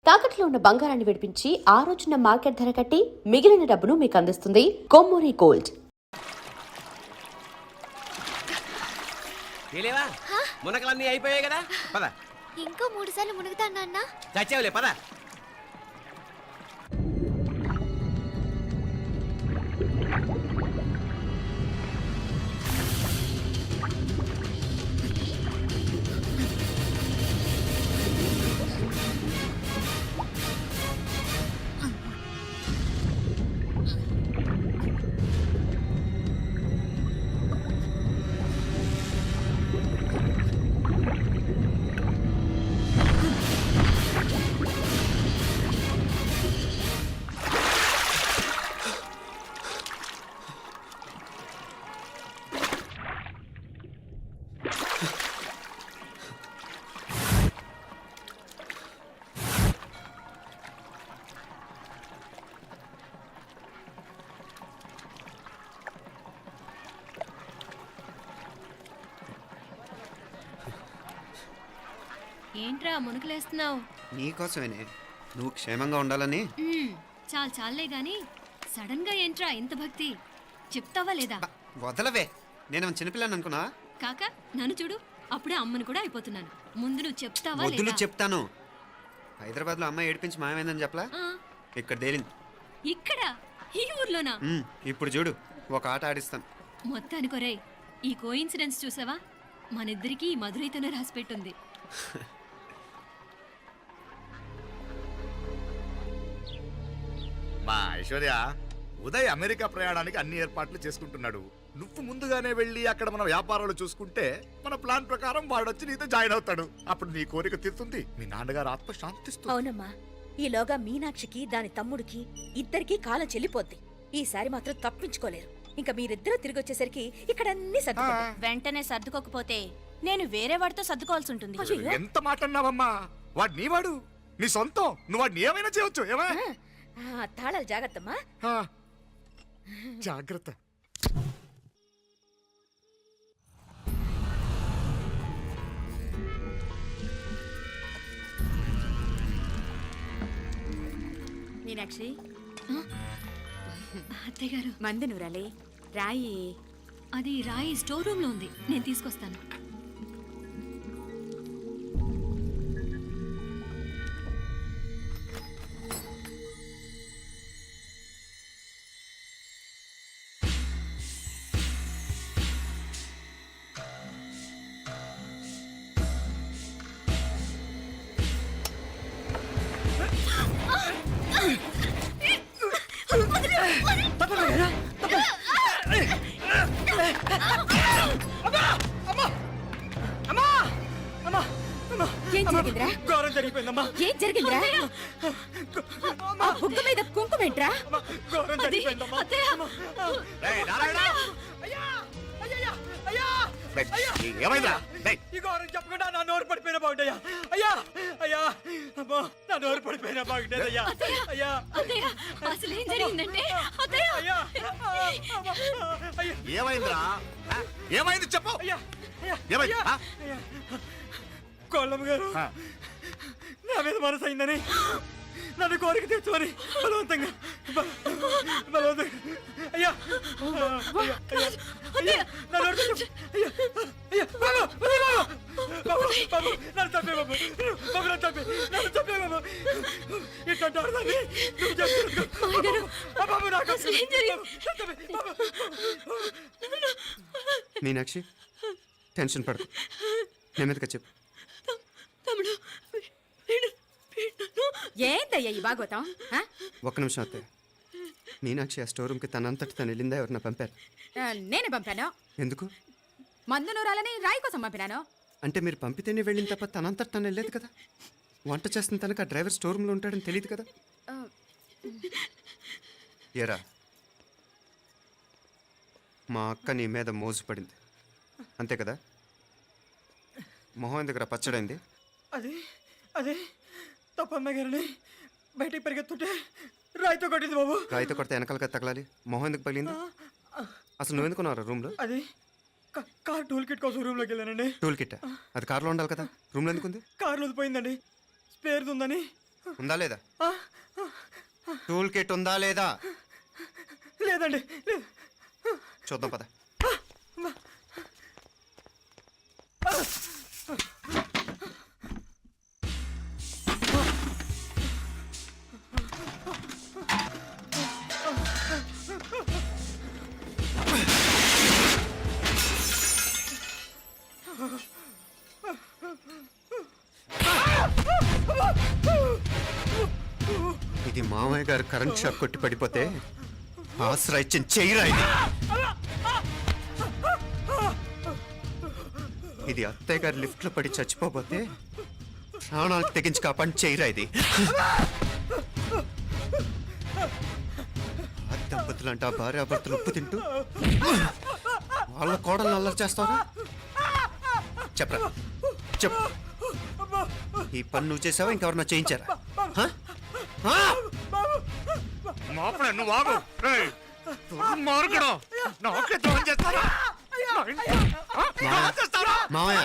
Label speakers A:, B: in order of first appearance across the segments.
A: తాకట్లో ఉన్న బంగారాన్ని విడిపించి ఆ రోజున మార్కెట్ ధర కట్టి మిగిలిన డబ్బును మీకు అందిస్తుంది కొమ్మూరి గోల్డ్.
B: మునకలన్నీ అయిపోయాయి కదా, పద.
C: ఇంకో 3 సార్లు మునుగుతా నాన్న.
B: చచ్చావులే, పద.
D: ఏంట్రా మునకలేస్తున్నావు?
E: నీకోసమేనే, నువ్వు క్షేమంగా ఉండాలని.
D: చాలే గాని సడన్ గా ఏంట్రా ఇంత భక్తి? చెప్తావా లేదా?
E: వదలవే, నేను చిన్నపిల్లని అనుకున్నా.
D: కాక నన్ను చూడు, అప్పుడే అమ్మని కూడా అయిపోతున్నాను. ముందు నువ్వు చెప్తావా
E: వద్దులు
D: లేదా?
E: చెప్తాను. హైదరాబాద్ లో అమ్మాయి ఏడిపించి మాయమైందని చెప్పలా, ఇక్కడ తేలింది.
D: ఇక్కడ ఈ ఊర్లోనా?
E: ఇప్పుడు చూడు, ఒక ఆట ఆడిస్తాను.
D: మొత్తానికి ఒరేయ్, ఈ కోయిన్సిడెన్స్ చూసావా? మనిద్దరికి ఈ మధురైతోనే రాసిపెట్టుంది.
F: మా ఐశ్వర్య, ఉదయ్ అమెరికా ప్రయాణానికి అన్ని ఏర్పాట్లు చేసుకుంటున్నాడు. నువ్వు ముందుగానే వెళ్ళి అక్కడ మన వ్యాపారాలు చూసుకుంటే మన ప్లాన్ ప్రకారం వాడొచ్చి నీతో జాయిన్ అవుతాడు. అప్పుడు నీ కోరిక తీరుతుంది, మీ నాన్నగారు ఆత్మ శాంతిస్తుంది.
G: అవునమ్మా, ఈలోగా మీనాక్షికి దాని తమ్ముడికి ఇద్దరికి కాలం చెల్లిపోద్ది. ఈసారి మాత్రం తప్పించుకోలేరు. ఇంకా మీరిద్దరూ తిరిగి వచ్చేసరికి ఇక్కడ అన్ని సర్దుకుంటాయి.
H: వెంటనే సర్దుకోకపోతే నేను వేరే వాడితో సర్దుకోవాల్సి ఉంటుంది.
F: ఎంత మాట అన్నావమ్మా? వాడు నీ వాడు, నీ సొంతం. నువ్వు వాడిని ఏమైనా చేయొచ్చు. ఏమా
G: తాళాలు జాగ్రత్తమ్మా.
F: జాగ్రత్త.
H: మీనాక్షి,
D: అత్తయ్య గారు,
H: మంది నువ్వురాలే రాయి.
D: అది రాయి స్టోర్ రూమ్ లో ఉంది, నేను తీసుకొస్తాను.
G: ఏం జరిగిందిరా?
B: ఘోరం జరిగిపోయిందమ్మా.
G: ఏం జరిగిందిరా? ఆ బుగ్గ మీద కుంకుమేంట్రా?
B: ఘోరం జరిగిపోయిందమ్మా.
F: రేయ్, నారాయణ! ఏమైందా?
B: ఈ ఘోరం చెప్పకుండా నా నోరు పడిపోయిన బాగుంటాయా? అయ్యా అయ్యా, అమ్మా, నా నోరు పడిపోయిన బాగుంటేదయ్యా. అయ్యా
D: అత్తయ్య, అసలు ఏం జరిగిందంటే అత్తయ్య,
B: అయ్యా, అయ్యా,
F: ఏమైందిరా? ఏమైంది చెప్పు.
B: అయ్యా,
F: ఏమైంది?
B: అయ్యా, కోళ్ళమ్మ గారు నా మీద మనసు అయిందని నన్ను కోరిక తెచ్చుకొని బలవంతంగా అయ్యా, నన్ను చంపే బాబు, నన్ను చంపే, నన్ను చంపే బాబు. ఇట్లాంటి ఆడదాన్ని నువ్వు చెప్పు బాబు. నాకు
E: మీనాక్షి, టెన్షన్ పడకు, నెమ్మదిగా చెప్పు.
H: ఏందయ్యా ఈ భాగవతం?
E: ఒక్క నిమిషం అత్తయ్య. మీనాక్షి ఆ స్టోర్ రూమ్కి తనంతటి తను వెళ్ళిందా, ఎవరన్నా పంపారు?
H: నేనే పంపాను.
E: ఎందుకు?
H: మందు నూరాలని రాయి కోసం పంపినాను.
E: అంటే మీరు పంపితేనే వెళ్ళిన తప్ప తనంతటి తను వెళ్ళలేదు కదా. వంట చేస్తున్న తనకు ఆ డ్రైవర్ స్టోర్ రూమ్లో ఉంటాడని తెలియదు కదా. ఏరా, మా అక్క నీ మీద మోజు పడింది అంతే కదా. మొహం దగ్గర పచ్చడైంది.
B: అది అదే తప్పమ్మ గారిని బయటికి పరిగెత్తుంటే రాయితో కొట్టింది బాబు.
E: రాయితో కొడితే వెనకాలగా తగలాలి, మొహం ఎందుకు పగిలింది? అసలు నువ్వు ఎందుకున్నావు రూమ్లో?
B: అది కార్ టూల్ కిట్ కోసం రూమ్లోకి వెళ్ళానండి.
E: టూల్ కిట్ అది కార్లో ఉండాలి కదా, రూమ్లో ఎందుకుంది?
B: కార్లో పోయిందండి, స్పేర్ ఉందని
E: ఉందా లేదా? టూల్ కిట్ ఉందా లేదా?
B: లేదండి లేదు.
E: చూద్దాం పద. ఇది మామయ్య గారు కరెంట్ షాక్ కొట్టి పడిపోతే ఆసరా ఇచ్చిన చెయ్యిరా ఇది. ఇది అత్తయ్య గారు లిఫ్ట్ లో పడి చచ్చిపోతే ప్రాణాలు తెగించి కాపాడి చెయ్యిరా ఇది. ఆ దంపతులంట భార్యాభర్తలు ఉప్పు తింటూ వాళ్ళ కోడలు అల్లరి చేస్తారా? చెప్పరా చెప్పు. ఈ పని నువ్వు చేసావా ఇంకెవరన్నా చేయించారా? హ? హ?
F: మాపడే నువ్వు ఆగు. రేయ్, దుర్మార్గుడు. నాకే ద్రోహం చేస్తారా?
E: మావయ్య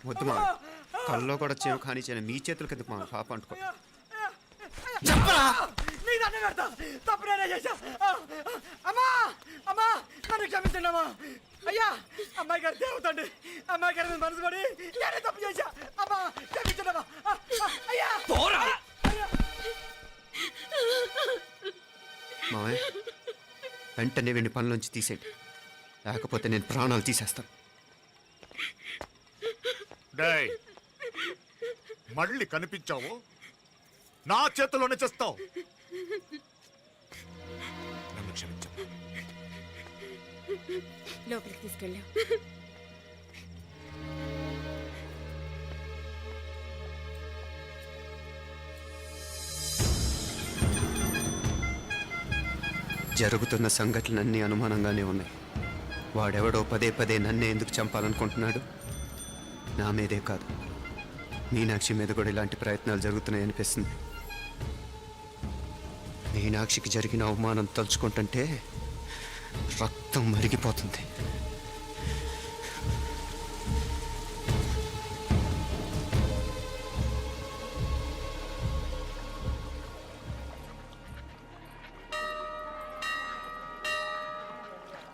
E: వద్దు మావయ్య, కల్లో కూడా చేవు కాని చేయను. మీ చేతుల కింద మా పాప అంటుకో. చెప్పరా?
B: నీ దండం పెడతా. తప్పు నేనే చేశా. అమ్మా అమ్మా నన్ను క్షమించండి అమ్మా. అయ్యా అమ్మాయి గారు దేవుతండి. అమ్మాయి గారి మీద మనసు పడి నేనే తప్పు చేశా. అమ్మా క్షమించండి అమ్మా. అయ్యా
E: మావయ్య వెంటనే వీడిని పనిలోంచి తీసేయండి, లేకపోతే నేను ప్రాణాలు తీసేస్తాను.
F: డేయ్, మళ్ళీ కనిపించావు నా చేతిలోనే చేస్తావు. నన్ను క్షమించు.
G: లోపలికి తీసుకెళ్ళాం.
E: జరుగుతున్న సంఘటనలన్నీ అనుమానంగానే ఉన్నాయి. వాడెవడో పదే పదే నన్నే ఎందుకు చంపాలనుకుంటున్నాడు? నా మీదే కాదు, మీనాక్షి మీద కూడా ఇలాంటి ప్రయత్నాలు జరుగుతున్నాయనిపిస్తుంది. మీనాక్షికి జరిగిన అవమానం తలుచుకుంటుంటే రక్తం మరిగిపోతుంది.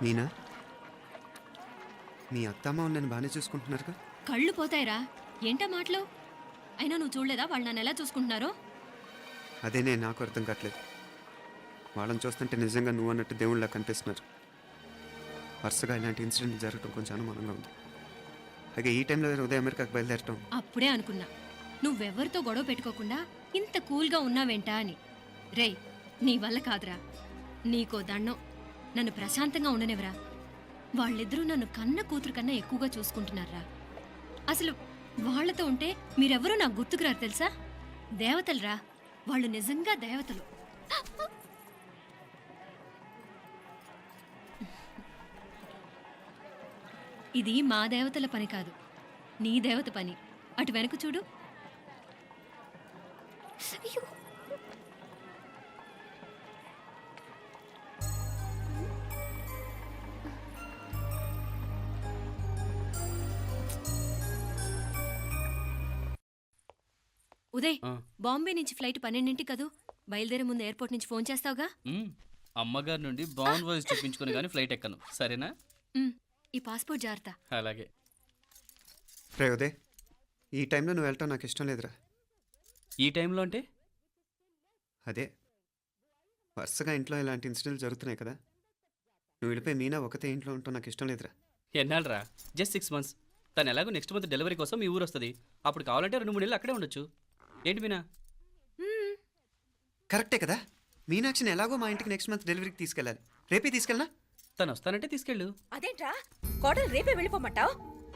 E: మీనా, మీ అత్తమ్మ నన్ను బాగానే చూసుకుంటున్నారుగా?
D: కళ్ళు పోతాయిరా, ఏంటా మాటలు? అయినా నువ్వు చూడలేదా వాళ్ళు నన్ను ఎలా చూసుకుంటున్నారో?
E: అదేనే నాకు అర్థం కావట్లేదు. వాళ్ళని చూస్తుంటే నిజంగా నువ్వు అన్నట్టు దేవుళ్ళ కనిపిస్తున్నారు. వరుసగా ఇలాంటి ఇన్సిడెంట్ జరగడం కొంచెం అనుమానంగా ఉంది. అలాగే ఈ టైంలో ఉదయం అమెరికాకు బయలుదేరటం.
D: అప్పుడే అనుకున్నా నువ్వెవరితో గొడవ పెట్టుకోకుండా ఇంత కూల్గా ఉన్నావేంటా అని. రేయ్, నీ వల్ల కాదురా. నీకో దండం, నన్ను ప్రశాంతంగా ఉండనివరా. వాళ్ళిద్దరూ నన్ను కన్న కూతురు కన్నా ఎక్కువగా చూసుకుంటున్నారా. అసలు వాళ్లతో ఉంటే మీరెవరూ నాకు గుర్తుకురారు తెలుసా? దేవతలరా వాళ్ళు, నిజంగా దేవతలు. ఇది మా దేవతల పని కాదు, నీ దేవత పని. అటు వెనక చూడు. ఉదయ్, బాంబే నుంచి ఫ్లైట్ 12ంటికి కదూ. బయలుదేరే ముందు ఎయిర్పోర్ట్ నుంచి ఫోన్ చేస్తావుగా?
I: అమ్మగారి నుండి బాండ్ వాయిస్ చూపించుకుని కానీ ఫ్లైట్ ఎక్కను, సరేనా?
D: ఈ పాస్పోర్ట్ జాగ్రత్త.
I: అలాగే.
E: రే ఉదయ్, ఈ టైంలో నువ్వు వెళ్ళటం నాకు ఇష్టం లేదురా.
I: ఈ టైంలో అంటే?
E: అదే వరుసగా ఇంట్లో ఇలాంటి ఇన్సిడెంట్లు జరుగుతున్నాయి కదా, నువ్వు వెళ్ళిపోయి మీనా ఒకతే ఇంట్లో ఉంటావు నాకు ఇష్టం లేదురా.
I: ఎన్నాళ్ళరా? Just 6 months. తను ఎలాగో నెక్స్ట్ మంత్ డెలివరీ కోసం మీ ఊరు వస్తుంది. అప్పుడు కావాలంటే 2-3 నెలలు అక్కడే ఉండొచ్చు. ఏంటి మీనా?
E: కరెక్టే కదా. మీనాక్షిని ఎలాగో మా ఇంటికి నెక్స్ట్ మంత్ డెలివరీకి తీసుకెళ్ళాలి. రేపే తీసుకెళ్ళనా?
I: తను వస్తానంటే తీసుకెళ్ళు.
G: అదేంట్రా కోడలు రేపే వెళ్ళిపోమంటావు?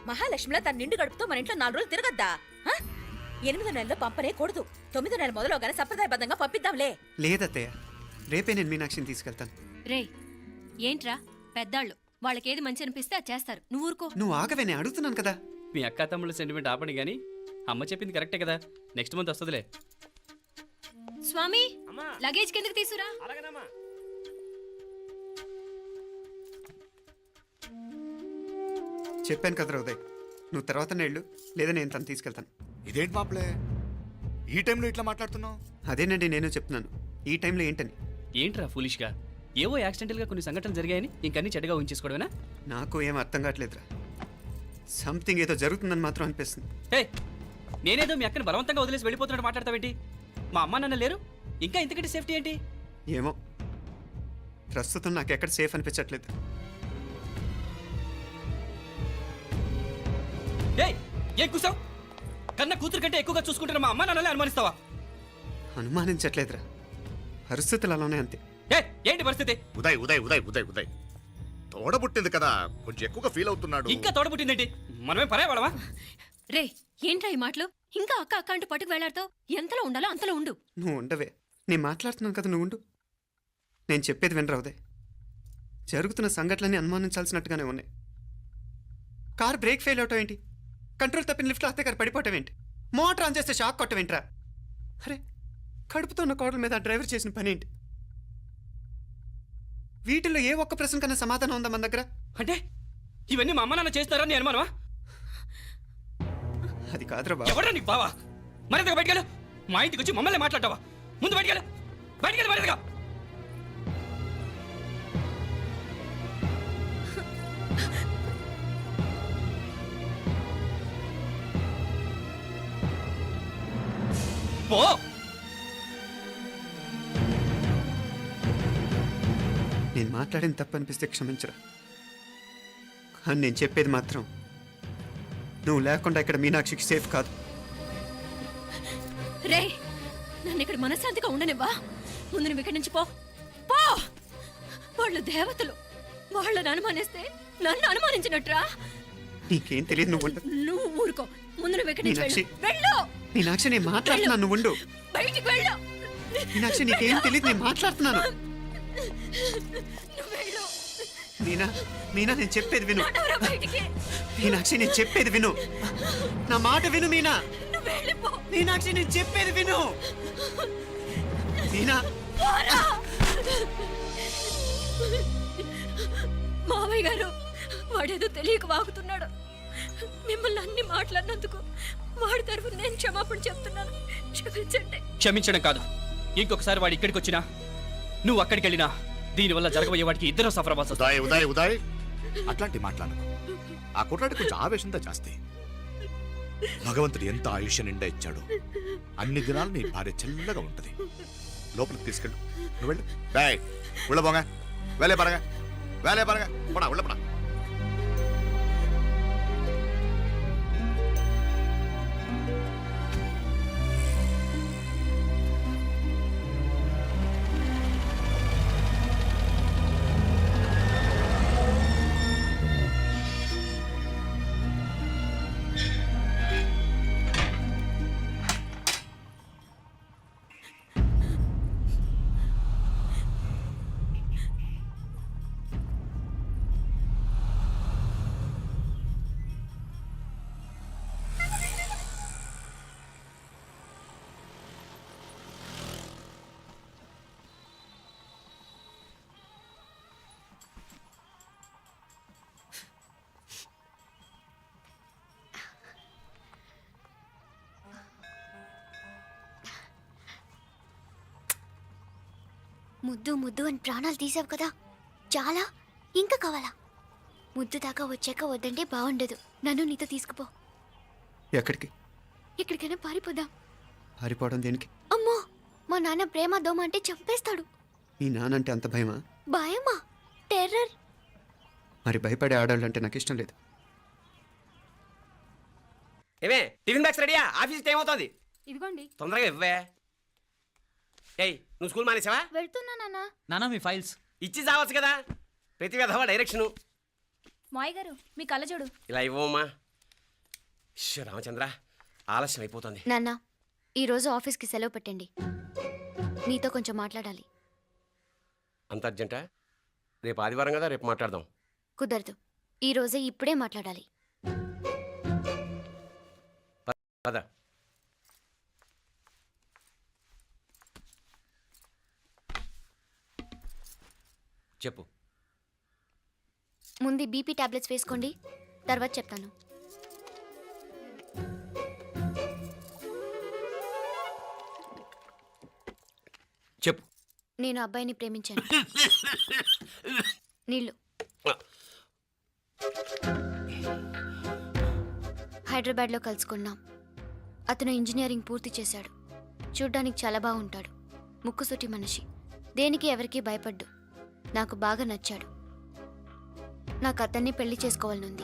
G: మహాలక్ష్మిలా తన నిండు గడుపుతో మన ఇంట్లో 4 రోజులు తిరగద్దా? 8వ నెలలో పంపనే కూడదు. 9వ నెల మొదలుగానే సంప్రదాయబద్ధంగా పంపిద్దాంలే.
E: లేదత్తయ్య, రేపే నేను మీనాక్షిని తీసుకెళ్తాను.
D: రే, ఏంట్రా పెద్దాళ్ళు, వాళ్ళకేది మంచి అనిపిస్తే అది చేస్తారు. నువ్వు ఊరుకో.
E: నువ్వు ఆగవే, నేను అడుగుతున్నాను కదా.
I: మీ అక్క తమ్ముళ్ళ సెంటిమెంట్ ఆపండి కానీ అమ్మ చెప్పింది కరెక్టే కదా, నెక్స్ట్ మంత్ వస్తుందిలే.
D: స్వామి, లగేజ్ కిందకి తీసురా.
B: అలాగేనమ్మా.
E: చెప్పాను కదరా ఉదయ్, నువ్వు తర్వాత నేళ్ళు లేదా నేను తను తీసుకెళ్తాను.
F: ఇదేంటి మాప్లే, ఈ టైంలో ఇట్లా మాట్లాడుతున్నావు?
E: అదేనండి నేను చెప్తున్నాను, ఈ టైంలో ఏంటని.
I: ఏంట్రా ఫులిష్గా ఏవో యాక్సిడెంటల్గా కొన్ని సంఘటనలు జరిగాయని ఇంకన్నీ చెడ్డగా ఉంచేసుకోవడమేనా?
E: నాకు ఏం అర్థం కావట్లేదురా. సంథింగ్ ఏదో జరుగుతుందని మాత్రం అనిపిస్తుంది.
I: హే, నేనేదో మీ అక్కని బలవంతంగా వదిలేసి వెళ్ళిపోతున్నట్టు మాట్లాడతావేంటి? మా అమ్మ నాన్న లేరు, ఇంకా ఇంతకంటే సేఫ్టీ ఏంటి?
E: ఏమో, ప్రస్తుతం నాకు ఎక్కడ సేఫ్ అనిపించట్లేదు.
I: ఏయ్, ఏం కూసావు? కన్న కూతురు కంటే ఎక్కువగా చూసుకుంటున్న మా అమ్మ నాన్నలే అనుమానిస్తావా?
E: అనుమానించట్లేదురా, పరిస్థితులు అలానే అంతే.
I: ఏ, ఏంటి పరిస్థితి?
F: ఉదయ్ ఉదయ్ ఉదయ్ ఉదయ్ ఉదయ్ తోడబుట్టింది కదా, కొంచెం ఎక్కువగా ఫీల్ అవుతున్నాడు.
I: ఇంకా తోడబుట్టిందేంటి? మనమే పరాయవాడవా?
D: రే, ఏంట్రా ఈ మాటలు? ఇంకా అక్క అక్క అంటూ పట్టుకు వెళ్లాడుతో ఎంతలో ఉండాలో అంతలో ఉండు.
E: నువ్వు ఉండవే, నేను మాట్లాడుతున్నాను కదా, నువ్వు ఉండు. నేను చెప్పేది వినరా ఉదయ్. జరుగుతున్న సంఘటనలన్నీ అనుమానించాల్సినట్టుగానే ఉన్నాయి. కార్ బ్రేక్ ఫెయిల్ అవటం ఏంటి? కంట్రోల్ తప్పిన లిఫ్ట్లో అత్తే గారు పడిపోవటం ఏంటి? మోటార్ ఆన్ చేస్తే షాక్ కొట్టం ఏంట్రా? అరే, కడుపుతో ఉన్న కోడల మీద ఆ డ్రైవర్ చేసిన పని ఏంటి? వీటిల్లో ఏ ఒక్క ప్రశ్న కన్నా సమాధానం ఉందా మన దగ్గర?
I: అంటే ఇవన్నీ మా అమ్మ నాన్న చేస్తారని నేను అనుమానమా?
E: అది కాదురా బాబు.
I: ఎవడా నీకు బావా? మరింతగా బయటకెళ్ళు. మా ఇంటికి వచ్చి మమ్మల్ని మాట్లాడతావా? ముందు బయటకెళ్ళు, బయటకెళ్ళు మరింతగా. పో.
E: నేను మాట్లాడిన తప్పు అనిపిస్తే క్షమించరా, కానీ నేను చెప్పేది మాత్రం నువ్వు లేకుండా ఇక్కడ మీనాక్షికి సేఫ్ కాదు.
D: రే, నన్ను ఇక్కడ మనశ్శాంతిగా ఉండనివ్వా. ముందు నువ్వు ఇక్కడి నుంచి పో. పో. వాళ్ళు దేవతలు, వాళ్ళని అనుమానిస్తే నన్ను అనుమానించినట్రా.
E: నీకేం తెలియదు, నువ్వు ఉండు.
D: నువ్వు ఊరుకో. ముందు నువ్వు ఇక్కడి నుంచి
E: మీనాక్షి.
D: వెళ్ళు.
E: మీనాక్షి, నేను మాట్లాడుతున్నాను, నువ్వు ఉండు.
D: బయటికి వెళ్ళు.
E: మీనాక్షి, నీకేం తెలియదు, నేను మాట్లాడుతున్నాను.
D: నువ్వు వెళ్ళు.
E: మీనా, మీనా, నేను చెప్పేది విను.
D: నడవరా బయటికి.
E: మీనాక్షి, నేను చెప్పేది విను. నా మాట విను మీనా.
D: నువ్వు వెళ్ళిపో.
E: మీనాక్షి, నేను చెప్పేది విను. మీనా,
D: పోరా. మావయ్య గారు, వాడేదో తెలియక వాగుతున్నాడు. మిమ్మల్ని అన్ని మాట్లాడినందుకు వాడి తరఫున నేను క్షమాపణ చెప్తున్నాను. క్షమించండి.
I: క్షమించడం కాదు, ఇంకొకసారి వాడు ఇక్కడికి వచ్చినా నువ్వు అక్కడికి వెళ్ళినా దీనివల్ల జరగబోయే వాడికి ఇద్దరు సఫర్ అవ్వాల్సి వస్తుంది.
F: ఉదయ్ ఉదయ్ ఉదయ్ అట్లాంటి మాట్లాడు. ఆ కుట్రాడి కొంచెం ఆవేశంతో జాస్తి. భగవంతుడు ఎంత ఆయుష్య నిండా ఇచ్చాడు. అన్ని దినాలు నీ భార్య చల్లగా ఉంటది. లోపలికి తీసుకెళ్ళు, నువ్వు వెళ్ళు. బాయ్, ఉళ్ళ పోగా, వేలే పరగా, వేలే పరగా, పడా ఉళ్ళ పడా.
C: ముద్దు ముద్దు అని ప్రాణాలు తీసావు కదా, చాలా ఇంకా కావాలా? ముద్దు దాకా వచ్చాక వద్దంటే బాగుండదు. నన్ను నీతో తీసుకుపో.
E: ఎక్కడికి?
C: ఎక్కడికైనా పారిపోదాం.
E: పారిపోవడం దేనికి?
C: అమ్మో, మా నాన్న ప్రేమ దోమ అంటే చంపేస్తాడు.
E: మీ నానంటే అంత భయమా?
C: భయమా? టెర్రర్.
E: మరి భయపడే ఆడాళ్ళు అంటే నాకు ఇష్టం లేదు.
B: ఏమే, టిఫిన్ బ్యాగ్స్ రెడీయా? ఆఫీస్ టైం అవుతుంది.
H: ఇదిగోండి.
B: తొందరగా ఇవ్వే. ఏయ్, నువ్వు స్కూల్ మానేసావా?
C: వెళ్తున్నా నాన్న.
I: నానా మీ ఫైల్స్
B: ఇచ్చి చావచ్చు కదా. ప్రతి విధవా డైరెక్షను.
H: మాయ్ గారు, మీ కళ్ళజోడు.
B: ఇలా ఇవ్వమ్మా. రామచంద్ర, ఆలస్యం అయిపోతుంది.
C: నాన్న, ఈరోజు ఆఫీస్కి సెలవు పెట్టండి. నీతో కొంచెం మాట్లాడాలి.
B: అంత అర్జెంటా? రేపు ఆదివారం కదా, రేపు మాట్లాడదాం.
C: కుదరదు, ఈరోజే ఇప్పుడే మాట్లాడాలి.
B: పద. చెప్పు.
C: ముందు బీపీ టాబ్లెట్స్ వేసుకోండి, తర్వాత చెప్తాను.
J: చెప్పు.
C: నేను అబ్బాయిని ప్రేమించాను. నీళ్ళు. హైదరాబాద్లో కలుసుకున్నాం. అతను ఇంజనీరింగ్ పూర్తి చేశాడు. చూడ్డానికి చాలా బాగుంటాడు. ముక్కుసూటి మనిషి. దేనికి ఎవరికీ భయపడ్డు. నాకు బాగా నచ్చాడు. నాకు అతన్ని పెళ్లి చేసుకోవాలనుంది.